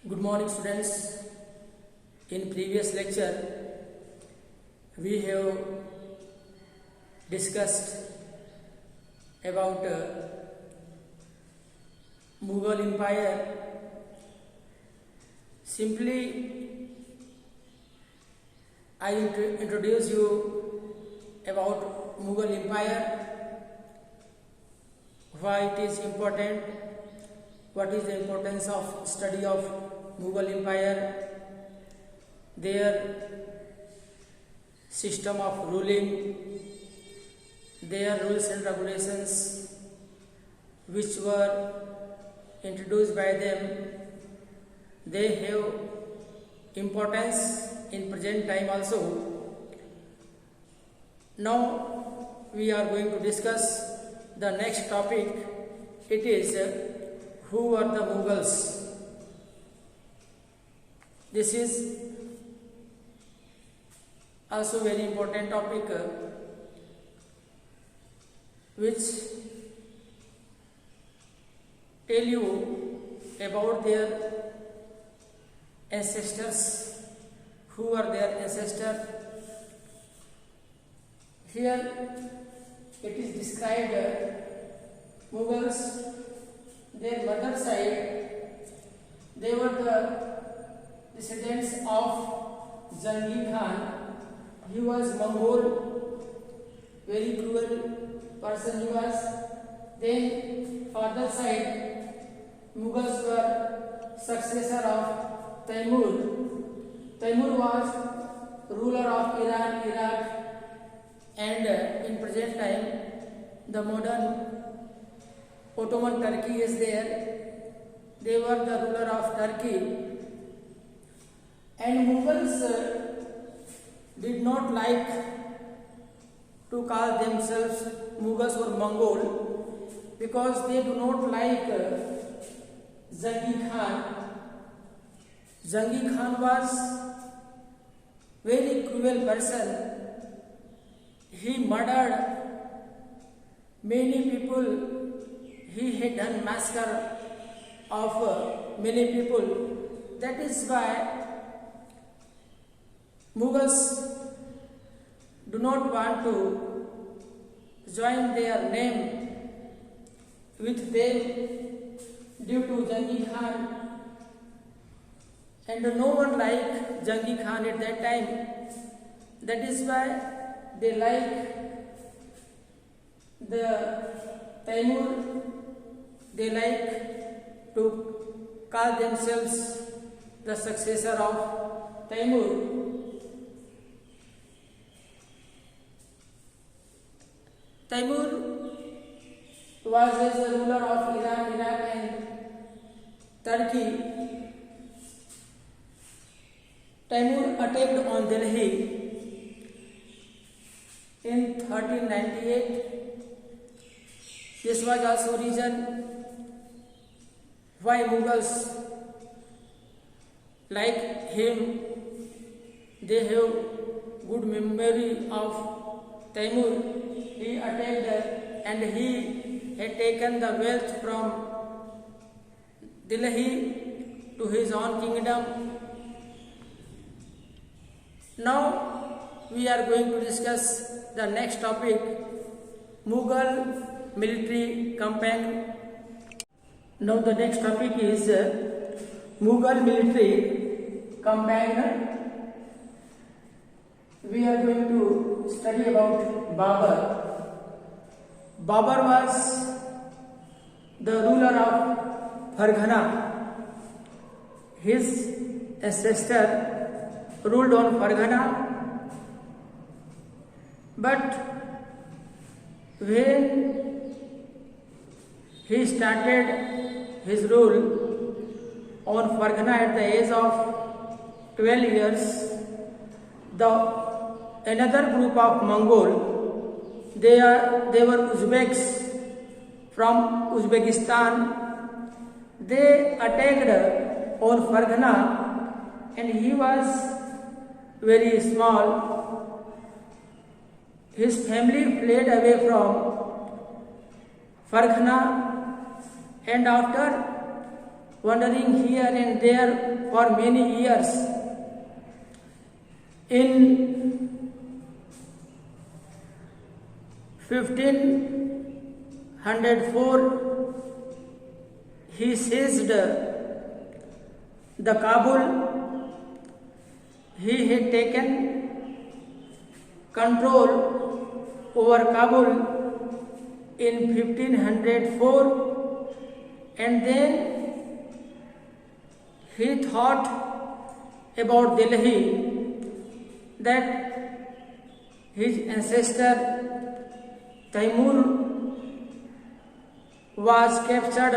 Good morning, students. In previous lecture, we have discussed about Mughal Empire. Simply, I introduce you about Mughal Empire, why it is important, what is the importance of study of Mughal Empire, their system of ruling, their rules and regulations which were introduced by them. They have importance in present time also. Now we are going to discuss the next topic. It is who are the Mughals. This is also very important topic which tell you about their ancestors, who are their ancestors. Here it is described Mughals, their mother side, they were the descendants of Jahangir Khan. He was Mongol, very cruel person he was. Then father side, Mughals were successor of Taimur. Taimur was ruler of Iran, Iraq, and in present time the modern Ottoman Turkey is there. They were the ruler of Turkey. And Mughals did not like to call themselves Mughals or Mongol because they do not like Jahangir Khan. Jahangir Khan was very cruel person. He murdered many people. He had done massacre of many people. That is why Mughals do not want to join their name with them due to Jahangir Khan, and no one liked Jahangir Khan at that time. That is why they like the Taimur. They like to call themselves the successor of Taimur. Taimur was as the ruler of Iran, Iraq and Turkey. Taimur attacked on Delhi in 1398. This was also reason why Mughals like him. They have good memory of Taimur. He attacked and he had taken the wealth from Delhi to his own kingdom. Now we are going to discuss the next topic, Mughal military campaign. Now the next topic is Mughal military campaign. We are going to study about Babur. Babur was the ruler of Farghana. His ancestor ruled on Farghana, but when he started his rule on Farghana at the age of 12 years, another group of Mongol, they were Uzbeks from Uzbekistan. They attacked on Farghana, and he was very small. His family fled away from Farghana, and after wandering here and there for many years. In 1504, he seized the Kabul. He had taken control over Kabul in 1504, and then he thought about Delhi, that his ancestor Taimur was captured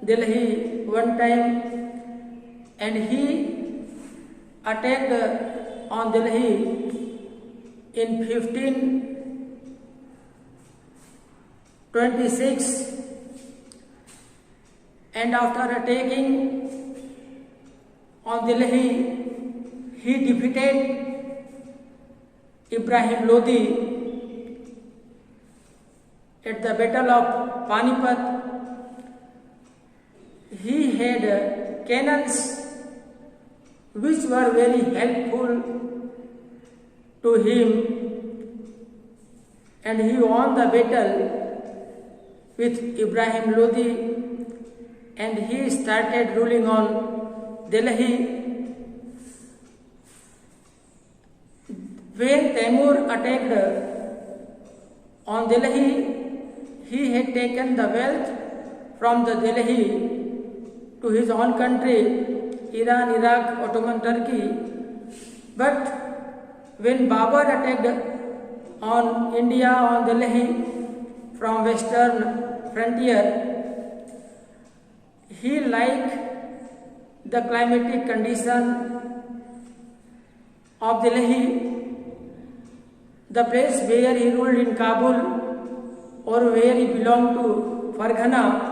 Delhi one time, and he attacked on Delhi in 1526, and after attacking on Delhi, he defeated Ibrahim Lodi at the Battle of Panipat. He had cannons which were very helpful to him, and he won the battle with Ibrahim Lodi, and he started ruling on Delhi. When Taimur attacked on Delhi, he had taken the wealth from the Delhi to his own country, Iran, Iraq, Ottoman Turkey. But when Babur attacked on India, on Delhi from western frontier, he liked the climatic condition of Delhi, the place where he ruled in Kabul, or where he belonged to Farghana.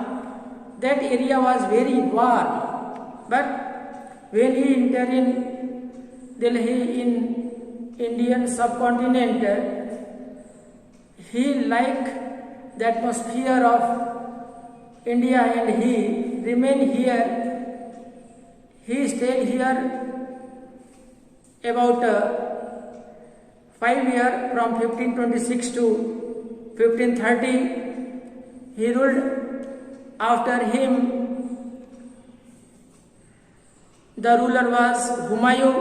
That area was very warm, but when he entered in Delhi in Indian subcontinent, he liked the atmosphere of India, and he remained here. He stayed here about 5 years, from 1526 to 1530. He ruled. After him, the ruler was Humayun.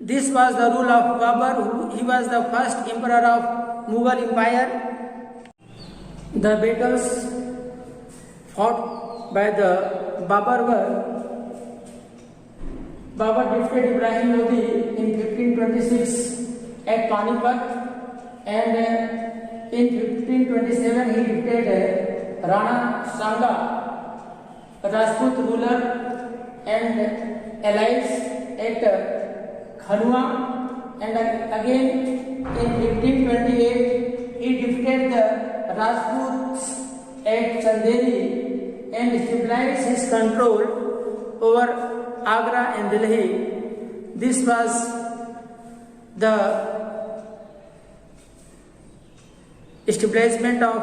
This was the rule of Babur. He was the first emperor of Mughal Empire. The battles fought by the Babur were: Babur defeated Ibrahim Lodi in 1526 at Panipat, and in 1527 he defeated Rana Sanga, a Rajput ruler and allies at Khanua, and again in 1528 he defeated the Rajputs at Chanderi and stabilized his control over Agra and Delhi. This was the establishment of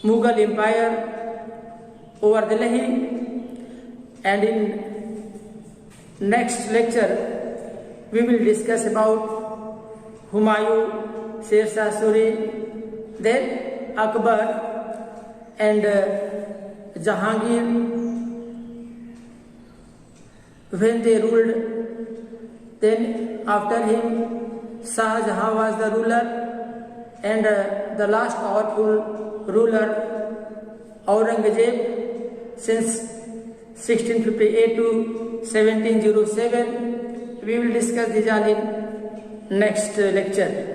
Mughal Empire over Delhi. And in next lecture we will discuss about Humayun, Sher Shah Suri, then Akbar and Jahangir when they ruled. Then after him Shah Jahan was the ruler, and the last powerful ruler Aurangzeb since 1658 to 1707. We will discuss these all in next lecture.